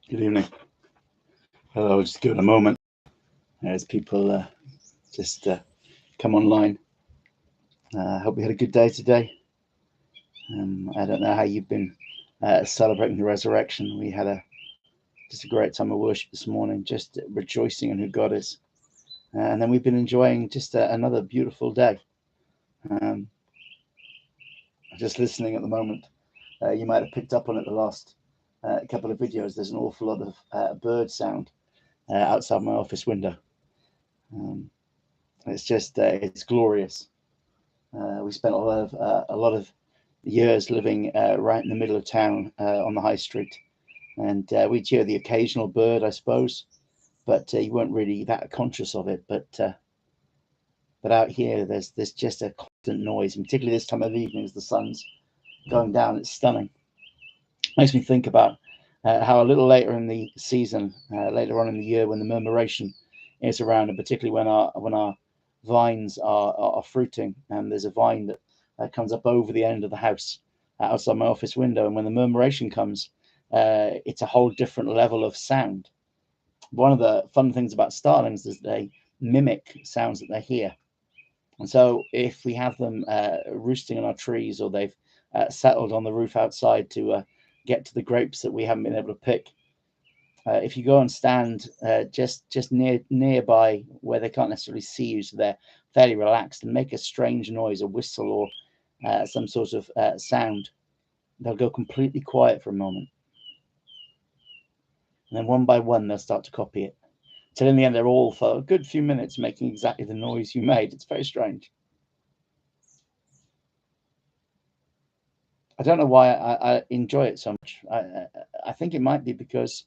Good evening. Hello, just give it a moment as people just come online. I hope you had a good day today. I don't know how you've been celebrating the resurrection. We had just a great time of worship this morning, just rejoicing in who God is. And then we've been enjoying just another beautiful day. Um, just listening at the moment. You might have picked up on it the last couple of videos. There's an awful lot of bird sound outside my office window. It's just it's glorious. We spent a lot of years living right in the middle of town on the high street, and we'd hear the occasional bird, I suppose, but you weren't really that conscious of it. But out here, there's just a constant noise, and particularly this time of evening as the sun's going down. It's stunning. Makes me think about how a little later in the season, later on in the year, when the murmuration is around, and particularly when our vines are fruiting, and there's a vine that comes up over the end of the house outside my office window, and when the murmuration comes, it's a whole different level of sound. One of the fun things about starlings is they mimic sounds that they hear, and so if we have them roosting on our trees, or they've settled on the roof outside to get to the grapes that we haven't been able to pick, if you go and stand just nearby where they can't necessarily see you, so they're fairly relaxed, and make a strange noise, a whistle or some sort of sound, they'll go completely quiet for a moment, and then one by one they'll start to copy it, till in the end they're all for a good few minutes making exactly the noise you made. It's very strange. I don't know why I enjoy it so much. I think it might be because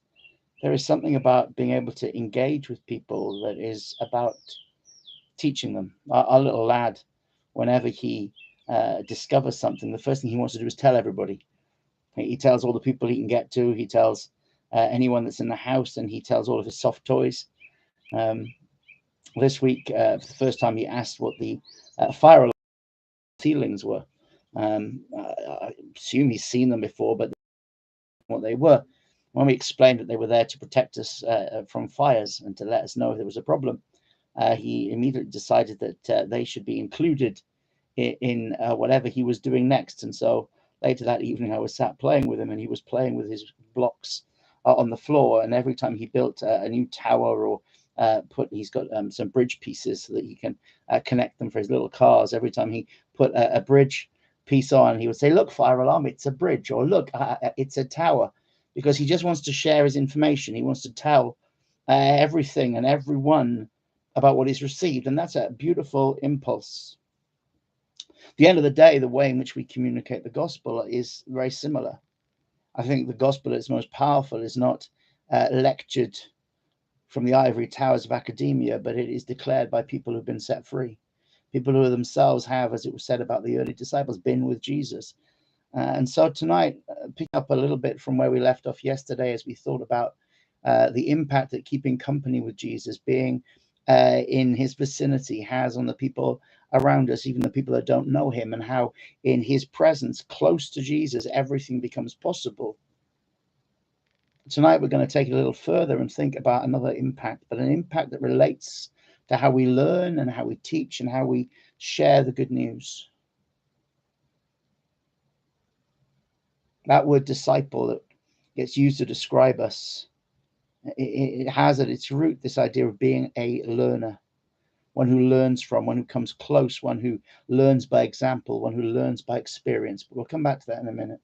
there is something about being able to engage with people that is about teaching them. Our little lad, whenever he discovers something, the first thing he wants to do is tell everybody. He tells all the people he can get to. He tells anyone that's in the house, and he tells all of his soft toys. Um, this week, for the first time, he asked what the fire alarm ceilings were. I assume he's seen them before, but what they were. When we explained that they were there to protect us from fires and to let us know if there was a problem, he immediately decided that they should be included in whatever he was doing next. And so later that evening, I was sat playing with him, and he was playing with his blocks on the floor. And every time he built a new tower, or he's got some bridge pieces so that he can connect them for his little cars. Every time he put a bridge piece on, he would say, "Look, fire alarm, it's a bridge," or "Look, it's a tower," because he just wants to share his information. He wants to tell everything and everyone about what he's received, and that's a beautiful impulse. At the end of the day, the way in which we communicate the gospel is very similar. I think the gospel at its most powerful is not lectured from the ivory towers of academia, but it is declared by people who've been set free, people who themselves have, as it was said about the early disciples, been with Jesus. And so tonight, pick up a little bit from where we left off yesterday, as we thought about the impact that keeping company with Jesus, being in his vicinity, has on the people around us, even the people that don't know him, and how in his presence, close to Jesus, everything becomes possible. Tonight, we're going to take it a little further and think about another impact, but an impact that relates to how we learn and how we teach and how we share the good news. That word disciple that gets used to describe us, it has at its root this idea of being a learner, one who learns from, one who comes close, one who learns by example, one who learns by experience. But we'll come back to that in a minute.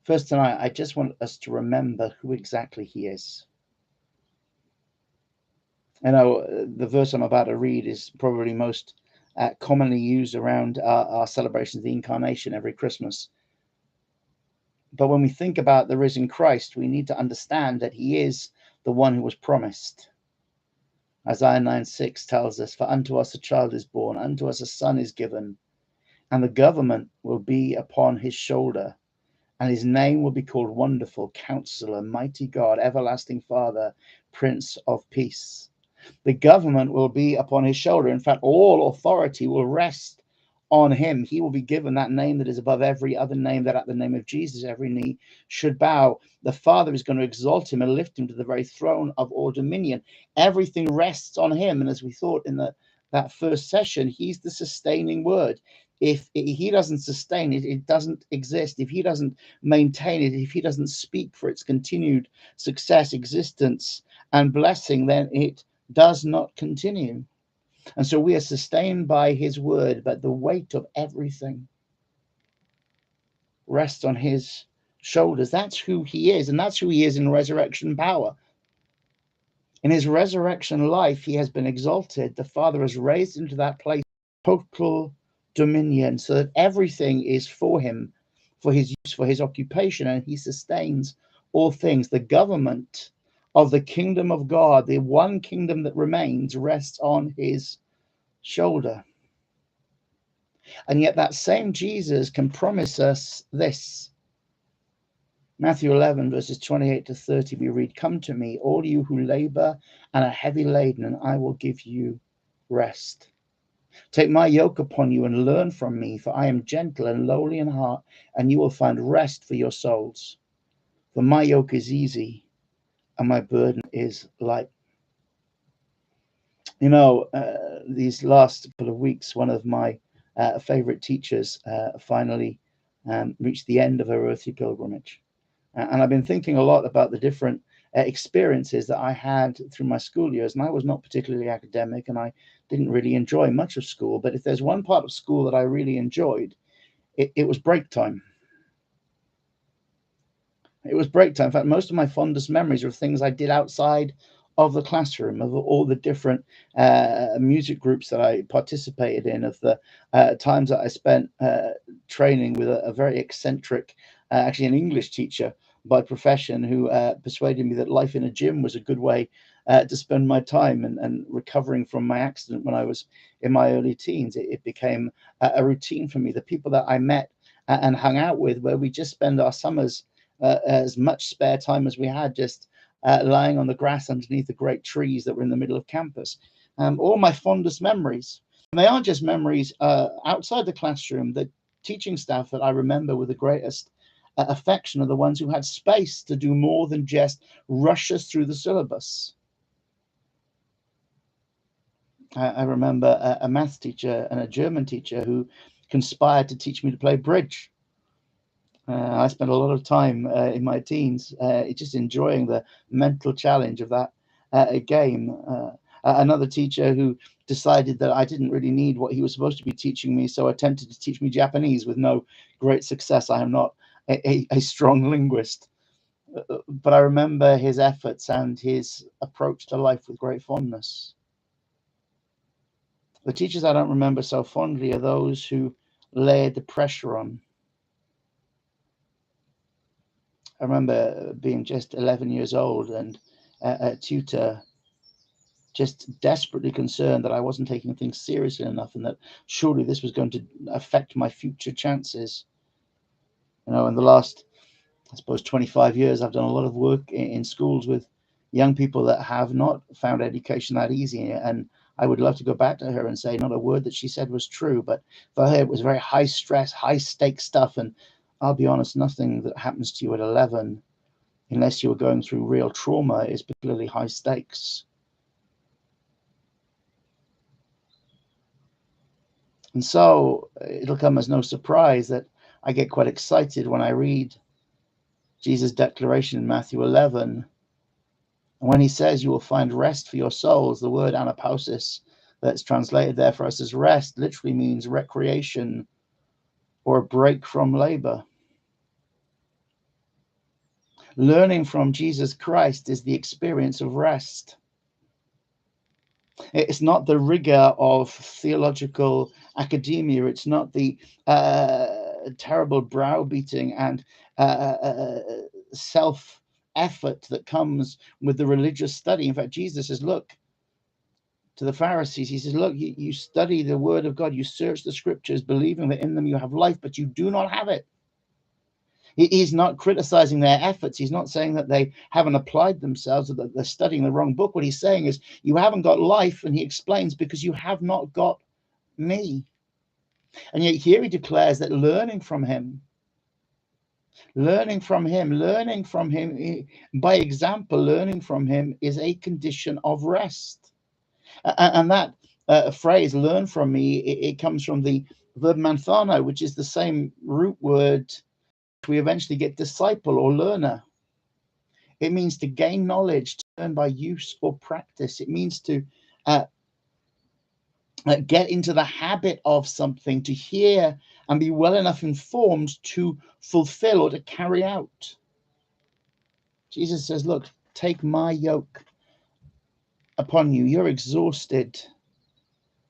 First, tonight, I just want us to remember who exactly he is. I know the verse I'm about to read is probably most commonly used around our celebration of the incarnation every Christmas. But when we think about the risen Christ, we need to understand that he is the one who was promised. Isaiah 9:6 tells us, "For unto us a child is born, unto us a son is given, and the government will be upon his shoulder, and his name will be called Wonderful, Counselor, Mighty God, Everlasting Father, Prince of Peace." The government will be upon his shoulder. In fact, all authority will rest on him. He will be given that name that is above every other name, that at the name of Jesus every knee should bow. The Father is going to exalt him and lift him to the very throne of all dominion. Everything rests on him. And as we thought in that first session, he's the sustaining word. If he doesn't sustain it, it doesn't exist. If he doesn't maintain it, if he doesn't speak for its continued success, existence, and blessing, then it does not continue. And so we are sustained by his word, but the weight of everything rests on his shoulders. That's who he is, and that's who he is in resurrection power. In his resurrection life, he has been exalted. The Father has raised him to that place of total dominion, so that everything is for him, for his use, for his occupation, and he sustains all things. The government of the kingdom of God, the one kingdom that remains, rests on his shoulder. And yet that same Jesus can promise us this. Matthew 11, verses 28 to 30, we read, "Come to me, all you who labor and are heavy laden, and I will give you rest. Take my yoke upon you and learn from me, for I am gentle and lowly in heart, and you will find rest for your souls. For my yoke is easy and my burden is light." You know, these last couple of weeks, one of my favorite teachers finally reached the end of her earthly pilgrimage. And I've been thinking a lot about the different experiences that I had through my school years. And I was not particularly academic, and I didn't really enjoy much of school. But if there's one part of school that I really enjoyed, it was break time. It was break time. In fact, most of my fondest memories are of things I did outside of the classroom, of all the different music groups that I participated in, of the times that I spent training with a very eccentric, actually an English teacher by profession, who persuaded me that life in a gym was a good way to spend my time, and recovering from my accident when I was in my early teens. It became a routine for me. The people that I met and hung out with, where we just spend our summers as much spare time as we had, just lying on the grass underneath the great trees that were in the middle of campus. All my fondest memories. And they aren't just memories outside the classroom. The teaching staff that I remember with the greatest affection are the ones who had space to do more than just rush us through the syllabus. I remember a math teacher and a German teacher who conspired to teach me to play bridge. I spent a lot of time in my teens just enjoying the mental challenge of that game. Another teacher who decided that I didn't really need what he was supposed to be teaching me, so attempted to teach me Japanese with no great success. I am not a strong linguist, but I remember his efforts and his approach to life with great fondness. The teachers I don't remember so fondly are those who laid the pressure on. I remember being just 11 years old, and a tutor just desperately concerned that I wasn't taking things seriously enough, and that surely this was going to affect my future chances. You know, in the last, I suppose, 25 years, I've done a lot of work in schools with young people that have not found education that easy. And I would love to go back to her and say not a word that she said was true, but for her, it was very high stress, high stakes stuff. And I'll be honest, nothing that happens to you at 11, unless you were going through real trauma, is particularly high stakes. And so it'll come as no surprise that I get quite excited when I read Jesus' declaration in Matthew 11. And when he says you will find rest for your souls, the word anapausis that's translated there for us as rest literally means recreation or a break from labor. Learning from Jesus Christ is the experience of rest. It's not the rigor of theological academia. It's not the terrible browbeating and self effort that comes with the religious study. In fact, Jesus says, look, to the Pharisees, he says, look, you study the word of God, you search the scriptures, believing that in them you have life, but you do not have it. He's not criticizing their efforts. He's not saying that they haven't applied themselves or that they're studying the wrong book. What he's saying is you haven't got life, and he explains, because you have not got me. And yet here he declares that learning from him, by example, learning from him is a condition of rest. And that phrase, learn from me, it comes from the verb manthano, which is the same root word we eventually get disciple or learner. It means to gain knowledge, to learn by use or practice. It means to get into the habit of something, to hear and be well enough informed to fulfill or to carry out. Jesus says, look, take my yoke upon you. You're exhausted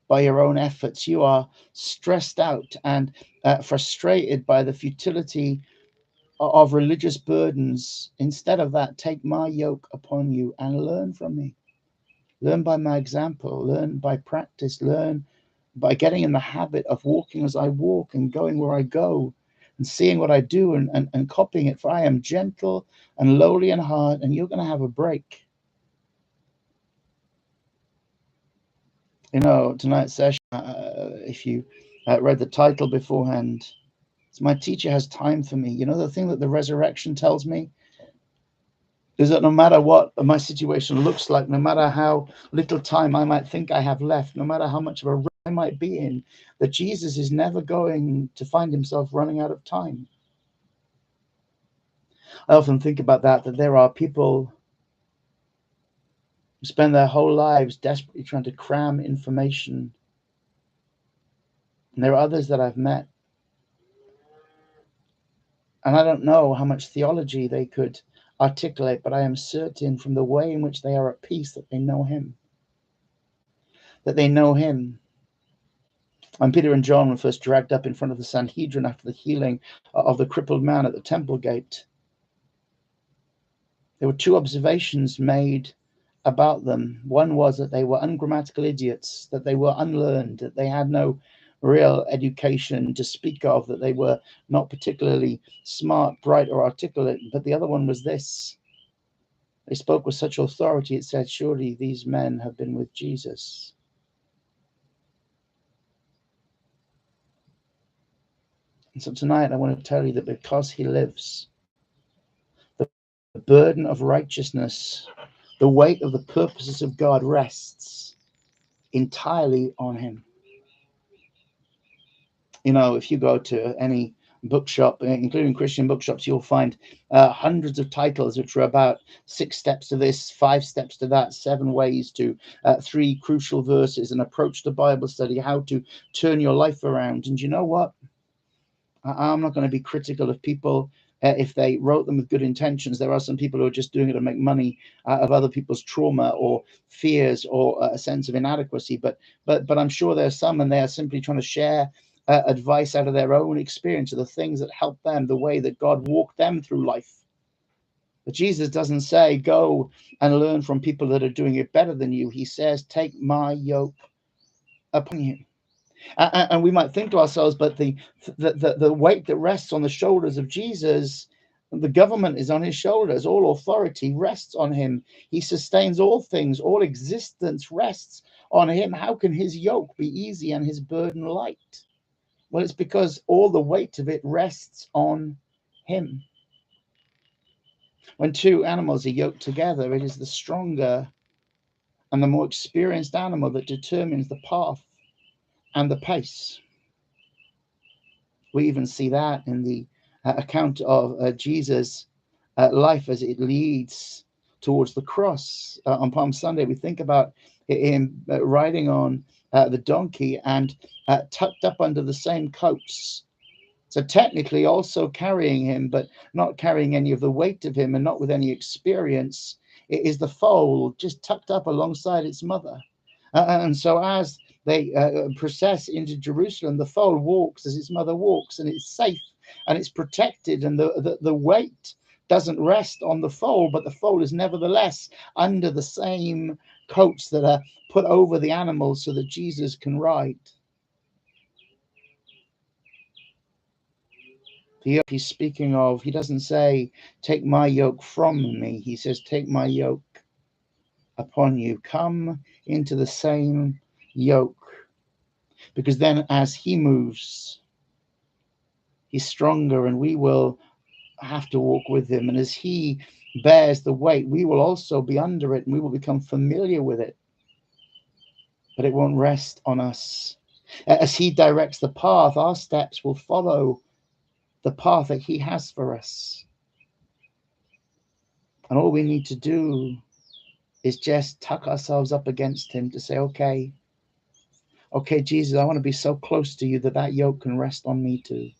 by your own efforts. You are stressed out and frustrated by the futility of religious burdens. Instead of that, take my yoke upon you and learn from me. Learn by my example, learn by practice, learn by getting in the habit of walking as I walk and going where I go and seeing what I do and copying it. For I am gentle and lowly in heart, and you're going to have a break. You know, tonight's session, if you read the title beforehand, it's My Teacher Has Time for Me. You know, the thing that the resurrection tells me is that no matter what my situation looks like, no matter how little time I might think I have left, no matter how much of a I might be in, that Jesus is never going to find himself running out of time. I often think about that there are people who spend their whole lives desperately trying to cram information. And there are others that I've met, and I don't know how much theology they could articulate, but I am certain from the way in which they are at peace that they know him. That they know him. When Peter and John were first dragged up in front of the Sanhedrin after the healing of the crippled man at the temple gate, there were two observations made about them. One was that they were ungrammatical idiots, that they were unlearned, that they had no real education to speak of, that they were not particularly smart, bright, or articulate. But the other one was this: they spoke with such authority, it said, surely these men have been with Jesus. And so tonight I want to tell you that because he lives, the burden of righteousness, the weight of the purposes of God rests entirely on him. You know, if you go to any bookshop, including Christian bookshops, you'll find hundreds of titles which are about 6 steps to this, 5 steps to that, 7 ways to 3 crucial verses, an approach to Bible study, how to turn your life around. And you know what? I'm not going to be critical of people if they wrote them with good intentions. There are some people who are just doing it to make money out of other people's trauma or fears or a sense of inadequacy. But I'm sure there are some, and they are simply trying to share advice out of their own experience of the things that help them, the way that God walked them through life. But Jesus doesn't say, go and learn from people that are doing it better than you. He says, take my yoke upon you. And we might think to ourselves, but the weight that rests on the shoulders of Jesus, the government is on his shoulders. All authority rests on him. He sustains all things. All existence rests on him. How can his yoke be easy and his burden light? Well, it's because all the weight of it rests on him. When two animals are yoked together, it is the stronger and the more experienced animal that determines the path and the pace. We even see that in the account of Jesus' life as it leads towards the cross. On Palm Sunday, we think about him riding on the donkey and tucked up under the same coats. So technically also carrying him, but not carrying any of the weight of him and not with any experience. It is the foal just tucked up alongside its mother. And so as they process into Jerusalem, the foal walks as its mother walks, and it's safe and it's protected, and the weight doesn't rest on the foal, but the foal is nevertheless under the same coats that are put over the animals so that Jesus can ride. The yoke he's speaking of, he doesn't say, take my yoke from me. He says, take my yoke upon you. Come into the same yoke. Because then as he moves, he's stronger, and we will have to walk with him. And as he bears the weight, we will also be under it, and we will become familiar with it. But it won't rest on us. As he directs the path, our steps will follow the path that he has for us. And all we need to do is just tuck ourselves up against him to say, okay, Jesus, I want to be so close to you that yoke can rest on me too.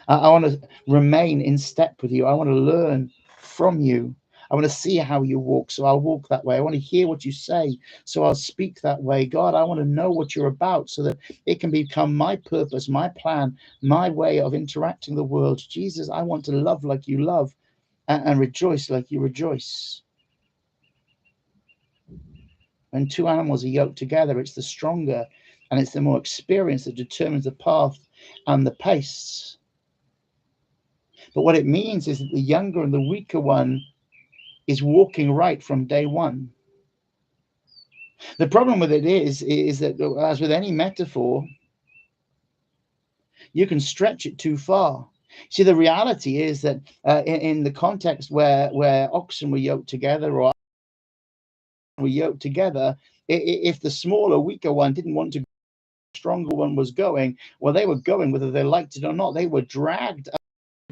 I want to remain in step with you. I want to learn from you. I want to see how you walk, so I'll walk that way. I want to hear what you say, so I'll speak that way. God, I want to know what you're about so that it can become my purpose, my plan, my way of interacting the world. Jesus, I want to love like you love and rejoice like you rejoice. When two animals are yoked together, it's the stronger and it's the more experienced that determines the path and the pace. But what it means is that the younger and the weaker one is walking right from day one. The problem with it is that, as with any metaphor, you can stretch it too far. See, the reality is that in the context where oxen were yoked together or were yoked together, if the smaller, weaker one didn't want to go, the stronger one was going, well, they were going whether they liked it or not. They were dragged.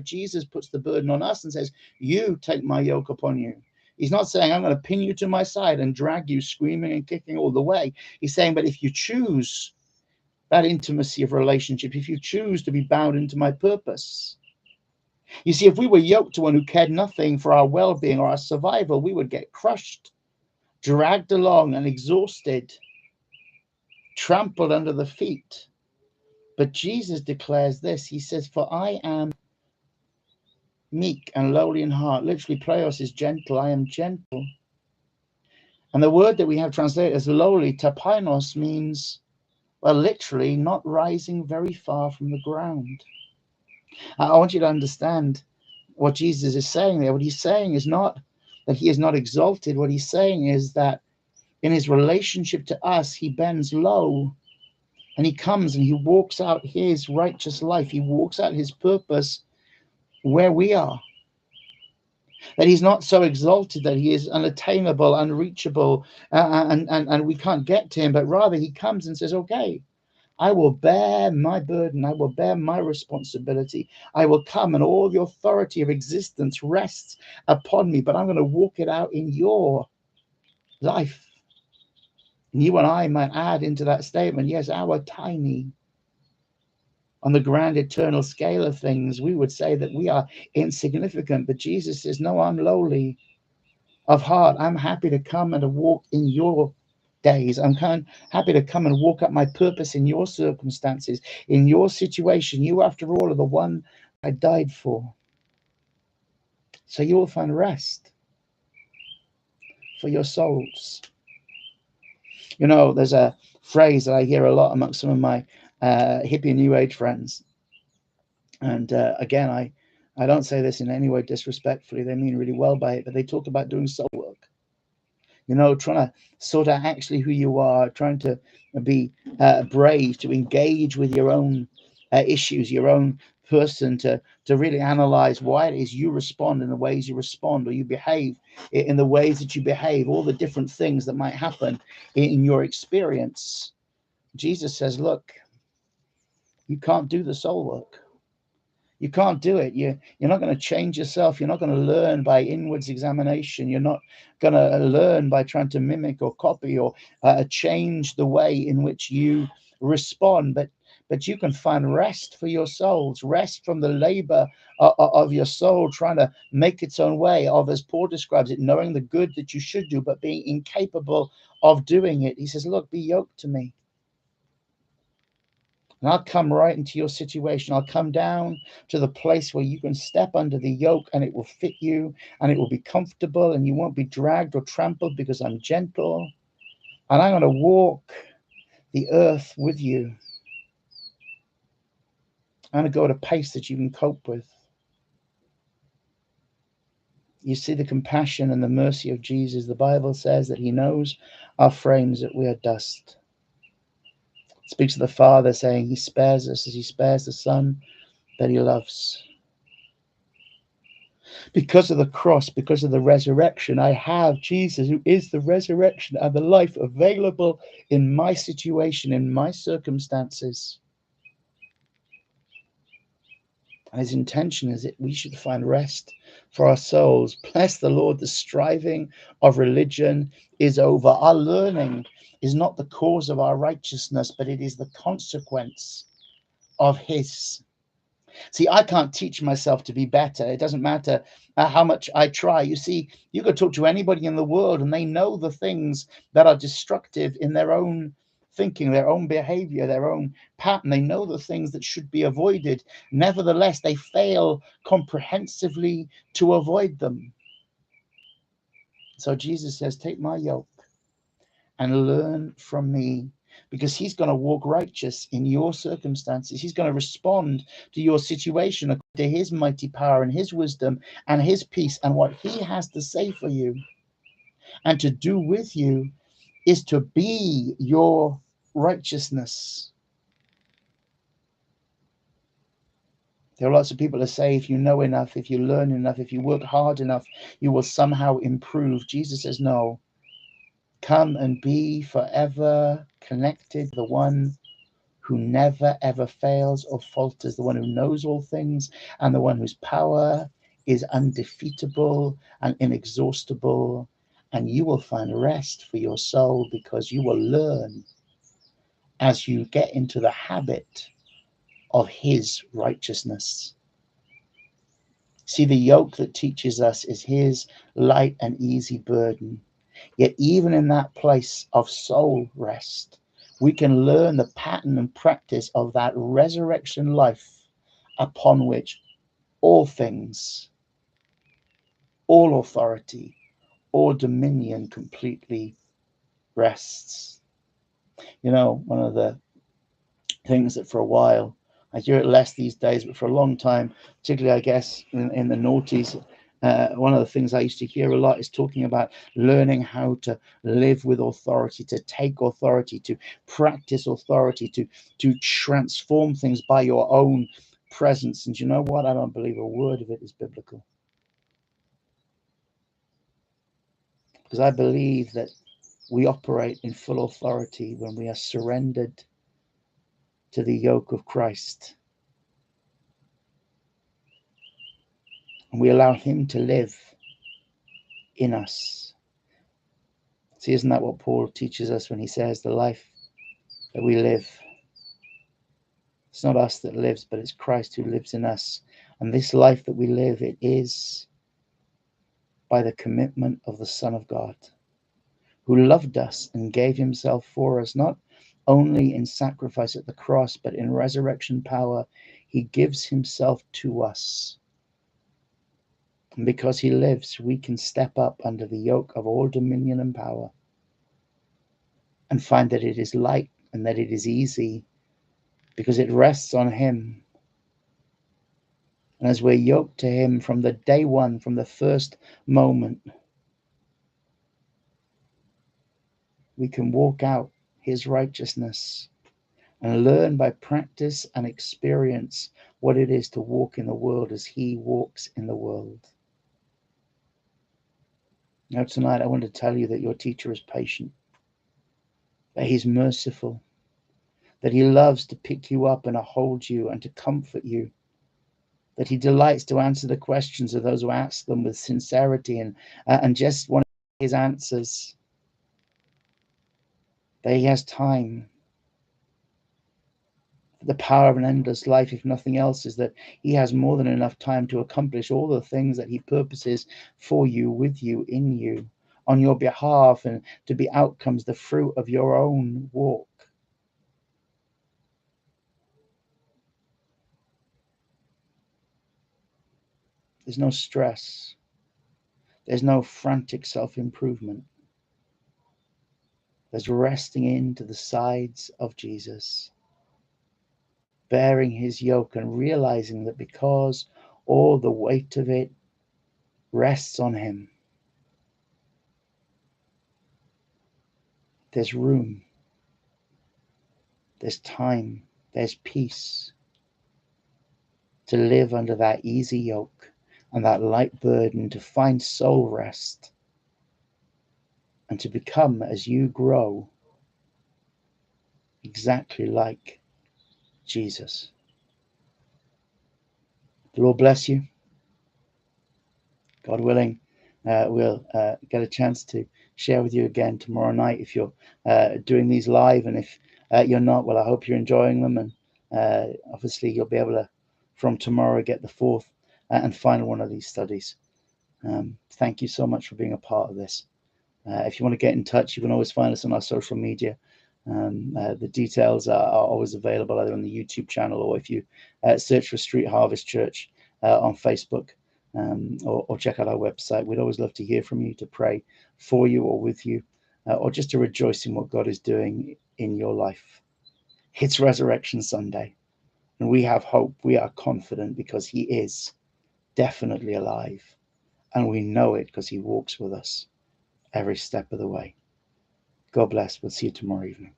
Jesus puts the burden on us and says, you take my yoke upon you. He's not saying, I'm going to pin you to my side and drag you screaming and kicking all the way. He's saying, but if you choose that intimacy of relationship, if you choose to be bound into my purpose. You see, if we were yoked to one who cared nothing for our well-being or our survival, we would get crushed, dragged along and exhausted, trampled under the feet. But Jesus declares this. He says, for I am meek and lowly in heart. Literally, pleios is gentle. I am gentle. And the word that we have translated as lowly, tapainos, means, well, literally not rising very far from the ground. I want you to understand what Jesus is saying there. What he's saying is not that he is not exalted. What he's saying is that in his relationship to us, he bends low and he comes and he walks out his righteous life. He walks out his purpose where we are. That he's not so exalted that he is unattainable, unreachable, and we can't get to him, but rather he comes and says, okay, I will bear my burden. I will bear my responsibility. I will come, and all the authority of existence rests upon me, but I'm going to walk it out in your life. And you and I might add into that statement, yes, our tiny, on the grand eternal scale of things, we would say that we are insignificant, but Jesus says, no, I'm lowly of heart. I'm happy to come and to walk in your days. I'm happy to come and walk up my purpose in your circumstances, in your situation. You, after all, are the one I died for. So you will find rest for your souls. You know, there's a phrase that I hear a lot amongst some of my hippie New Age friends. And again, I don't say this in any way disrespectfully. They mean really well by it, but they talk about doing soul work. You know, trying to sort out actually who you are, trying to be brave, to engage with your own issues, your own person, to really analyze why it is you respond in the ways you respond, or you behave in the ways that you behave, all the different things that might happen in your experience. Jesus says, look, you can't do the soul work. You can't do it. You're not going to change yourself. You're not going to learn by inwards examination. You're not going to learn by trying to mimic or copy or change the way in which you respond. But you can find rest for your souls, rest from the labor of your soul, trying to make its own way, of, as Paul describes it, knowing the good that you should do, but being incapable of doing it. He says, look, be yoked to me. And I'll come right into your situation. I'll come down to the place where you can step under the yoke and it will fit you and it will be comfortable and you won't be dragged or trampled because I'm gentle. And I'm going to walk the earth with you. I'm going to go at a pace that you can cope with. You see the compassion and the mercy of Jesus. The Bible says that he knows our frames, that we are dust. Speaks to the Father, saying he spares us as he spares the Son that he loves. Because of the cross, because of the resurrection, I have Jesus, who is the resurrection and the life, available in my situation, in my circumstances. And his intention is that we should find rest for our souls. Bless the Lord, the striving of religion is over. Our learning is not the cause of our righteousness, but it is the consequence of his. See, I can't teach myself to be better. It doesn't matter how much I try. You see, you could talk to anybody in the world and they know the things that are destructive in their own thinking, their own behavior, their own pattern. They know the things that should be avoided. Nevertheless, they fail comprehensively to avoid them. So Jesus says, take my yoke and learn from me, because he's going to walk righteous in your circumstances. He's going to respond to your situation according to his mighty power and his wisdom and his peace, and what he has to say for you and to do with you is to be your righteousness. There are lots of people that say, if you know enough, if you learn enough, if you work hard enough, you will somehow improve. Jesus says, no, come and be forever connected to the one who never ever fails or falters, the one who knows all things, and the one whose power is undefeatable and inexhaustible. And you will find rest for your soul, because you will learn as you get into the habit of his righteousness. See, the yoke that teaches us is his light and easy burden. Yet even in that place of soul rest, we can learn the pattern and practice of that resurrection life upon which all things, all authority, all dominion completely rests. You know, one of the things that for a while, I hear it less these days, but for a long time, particularly I guess in the noughties, one of the things I used to hear a lot is talking about learning how to live with authority, to take authority, to practice authority, to transform things by your own presence. And you know what? I don't believe a word of it is biblical. Because I believe that we operate in full authority when we are surrendered to the yoke of Christ. And we allow him to live in us. See, isn't that what Paul teaches us when he says the life that we live? It's not us that lives, but it's Christ who lives in us. And this life that we live, it is by the commitment of the Son of God, who loved us and gave himself for us, not only in sacrifice at the cross, but in resurrection power. He gives himself to us. And because he lives, we can step up under the yoke of all dominion and power and find that it is light and that it is easy, because it rests on him. And as we're yoked to him from the day one, from the first moment, we can walk out his righteousness and learn by practice and experience what it is to walk in the world as he walks in the world. Now tonight I want to tell you that your teacher is patient, that he's merciful, that he loves to pick you up and to hold you and to comfort you, that he delights to answer the questions of those who ask them with sincerity and just want his answers, that he has time. The power of an endless life, if nothing else, is that he has more than enough time to accomplish all the things that he purposes for you, with you, in you, on your behalf, and to be outcomes, the fruit of your own walk. There's no stress. There's no frantic self-improvement. There's resting into the sides of Jesus, bearing his yoke and realizing that because all the weight of it rests on him, there's room there's time, there's peace to live under that easy yoke and that light burden, to find soul rest and to become, as you grow, exactly like Jesus. The Lord bless you. God willing, we'll get a chance to share with you again tomorrow night if you're doing these live. And if you're not, well, I hope you're enjoying them. And obviously, you'll be able to, from tomorrow, get the fourth and final one of these studies. Thank you so much for being a part of this. If you want to get in touch, you can always find us on our social media. The details are always available either on the YouTube channel, or if you search for Street Harvest Church on Facebook, or check out our website. We'd always love to hear from you, to pray for you or with you, or just to rejoice in what God is doing in your life. It's Resurrection Sunday, and we have hope. We are confident because He is definitely alive, and we know it because He walks with us every step of the way. God bless. We'll see you tomorrow evening.